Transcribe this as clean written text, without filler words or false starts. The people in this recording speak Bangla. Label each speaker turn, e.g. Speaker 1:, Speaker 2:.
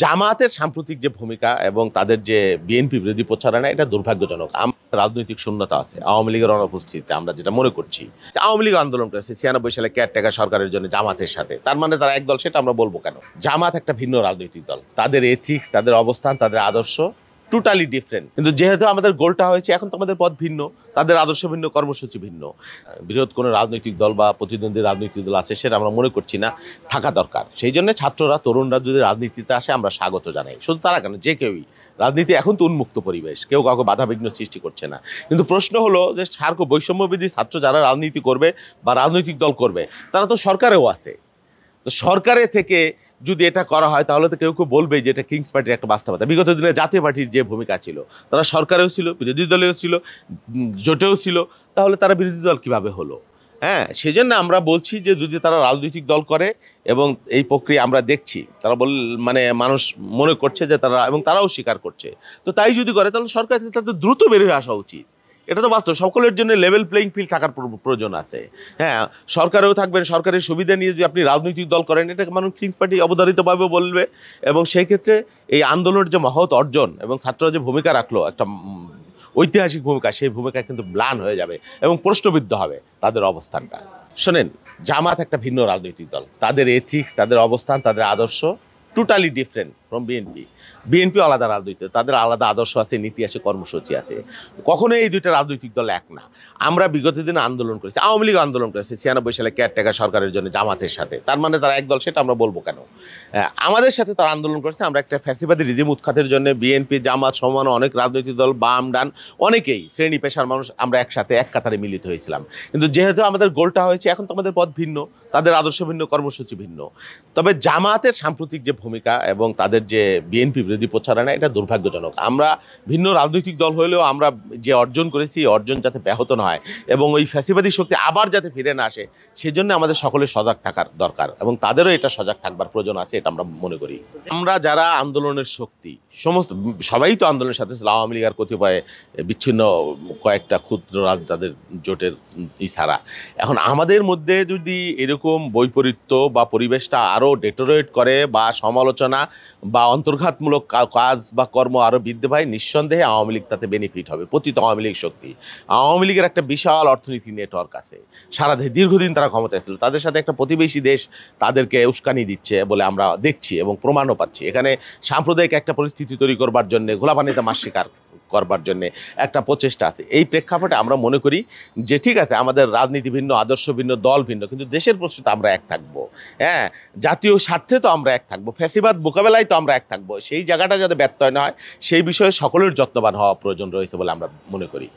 Speaker 1: জামায়াতের সাম্প্রতিক যে ভূমিকা এবং তাদের যে বিএনপি বিরোধী প্রচারণা এটা দুর্ভাগ্যজনক। রাজনৈতিক শূন্যতা আছে আওয়ামী লীগের অনুপস্থিতিতে আমরা যেটা মনে করছি। আওয়ামী লীগ আন্দোলন করেছে ৯৬ সালে কেয়ারটেকার সরকারের জন্য জামাতের সাথে, তার মানে তারা এক দল, সেটা আমরা বলবো কেন? জামাত একটা ভিন্ন রাজনৈতিক দল, তাদের এথিক্স, তাদের অবস্থান, তাদের আদর্শ টোটালি ডিফারেন্ট। কিন্তু যেহেতু আমাদের গোলটা হয়েছে, এখন তো আমাদের পথ ভিন্ন, তাদের আদর্শ ভিন্ন, কর্মসূচি ভিন্ন। বৃহৎ কোনো রাজনৈতিক দল বা প্রতিদ্বন্দ্বী রাজনৈতিক দল আছে সেটা আমরা মনে করছি না থাকা দরকার। সেই জন্য ছাত্ররা, তরুণরা যদি রাজনীতিতে আসে আমরা স্বাগত জানাই। শুধু তারা কেন, যে কেউই। রাজনীতি এখন তো উন্মুক্ত পরিবেশ, কেউ কাউকে বাধাবিঘ্ন সৃষ্টি করছে না। কিন্তু প্রশ্ন হলো যে সার্ক বৈষম্যবিধি ছাত্র যারা রাজনীতি করবে বা রাজনৈতিক দল করবে, তারা তো সরকারেও আছে। তো সরকারে থেকে যদি এটা করা হয় তাহলে তো কেউ কেউ বলবে যে এটা কিংস পার্টির একটা বাস্তবতা। বিগত দিনে জাতীয় পার্টির যে ভূমিকা ছিল, তারা সরকারেও ছিল, বিরোধী দলেও ছিল, জোটেও ছিল, তাহলে তারা বিরোধী দল কিভাবে হলো? হ্যাঁ, সেজন্য আমরা বলছি যে যদি তারা রাজনৈতিক দল করে, এবং এই প্রক্রিয়া আমরা দেখছি, তারা মানে মানুষ মনে করছে যে তারা, এবং তারাও স্বীকার করছে, তো তাই যদি করে তাহলে সরকার থেকে তাদের দ্রুত বের হয়ে আসা উচিত। এটা তো বাস্তব, সকলের জন্য লেভেল প্লেইং ফিল্ড থাকার প্রয়োজন আছে। হ্যাঁ, সরকারেও থাকবেন, সরকারের সুবিধা নিয়ে যদি আপনি রাজনৈতিক দল করেন, এটা মানুষ কিংস পার্টি অবধারিতভাবে বলবে। এবং সেই ক্ষেত্রে এই আন্দোলনের যে মহৎ অর্জন এবং ছাত্ররা যে ভূমিকা রাখলো, একটা ঐতিহাসিক ভূমিকা, সেই ভূমিকা কিন্তু ম্লান হয়ে যাবে এবং প্রশ্নবিদ্ধ হবে তাদের অবস্থানটা। শোনেন, জামাত একটা ভিন্ন রাজনৈতিক দল, তাদের এথিক্স, তাদের অবস্থান, তাদের আদর্শ totally different from BNP. BNP আলাদা রাজনীতি, তাদের আলাদা আদর্শ আছে, নীতি আছে, কর্মসূচি আছে। কখনোই এই দুইটা রাজনৈতিক দল এক না। আমরা বিগত দিনে আন্দোলন করেছি, আওয়ামী লীগ আন্দোলন করেছে ৯৬ সালে কেয়ারটেকার সরকারের জন্য জামাতের সাথে, তার মানে তারা এক দল, সেটা আমরা বলবো কেন? আমাদের সাথে তারা আন্দোলন করেছে, আমরা একটা ফ্যাসিবাদী রিজিম উৎখাতের জন্য বিএনপি, জামাত সমান অনেক রাজনৈতিক দল, বাম ডান অনেকেই, শ্রেণী পেশার মানুষ, আমরা একসাথে এক কাতারে মিলিত হয়েছিলাম। কিন্তু যেহেতু আমাদের গোলটা হয়েছে, এখন তো আমাদের পথ ভিন্ন, তাদের আদর্শ ভিন্ন, কর্মসূচি ভিন্ন। তবে জামায়াতের সাম্প্রতিক যে ভূমিকা এবং তাদের যে বিএনপি বিরোধী প্রচারণা এটা দুর্ভাগ্যজনক। আমরা ভিন্ন রাজনৈতিক দল হলেও আমরা যে অর্জন করেছি, অর্জন যাতে ব্যাহত না হয় এবং ওই ফ্যাসিবাদী শক্তি আবার যাতে ফিরে না আসে, সেজন্য আমাদের সকলের সজাগ থাকার দরকার, এবং তাদেরও এটা সজাগ থাকবার প্রয়োজন আছে, এটা আমরা মনে করি। আমরা যারা আন্দোলনের শক্তি, সমস্ত সবাই তো আন্দোলনের সাথে ছিল, আওয়ামী লীগ আর কতিপয় বিচ্ছিন্ন কয়েকটা ক্ষুদ্র তাদের জোটের ছাড়া। এখন আমাদের মধ্যে যদি এরকম বৈপরীত্য বা পরিবেশটা আরও ডেটোরেট করে বা সমালোচনা বা অন্তর্ঘাতমূলক কাজ বা কর্ম আরও বৃদ্ধি পায়, নিঃসন্দেহে আওয়ামী লীগ তাতে বেনিফিট হবে। পতিত আওয়ামী লীগ শক্তি, আওয়ামী লীগের একটা বিশাল অর্থনীতি নেটওয়ার্ক আছে, সারা দীর্ঘদিন তারা ক্ষমতায় ছিল, তাদের সাথে একটা প্রতিবেশী দেশ তাদেরকে উস্কানি দিচ্ছে বলে আমরা দেখছি এবং প্রমাণও পাচ্ছি। এখানে সাম্প্রদায়িক একটা পরিস্থিতি তৈরি করবার জন্য, ঘোলাপানিতে মাছ শিকার করবার জন্য একটা প্রচেষ্টা আছে। এই প্রেক্ষাপটে আমরা মনে করি যে ঠিক আছে, আমাদের রাজনীতি ভিন্ন, আদর্শ ভিন্ন, দল ভিন্ন, কিন্তু দেশের প্রশ্নে তো আমরা এক থাকবো। হ্যাঁ, জাতীয় স্বার্থে তো আমরা এক থাকবো, ফ্যাসিবাদ মোকাবেলায় তো আমরা এক থাকবো। সেই জায়গাটা যাতে ব্যত্যয় না হয়, সেই বিষয়ে সকলের যত্নবান হওয়া প্রয়োজন রয়েছে বলে আমরা মনে করি।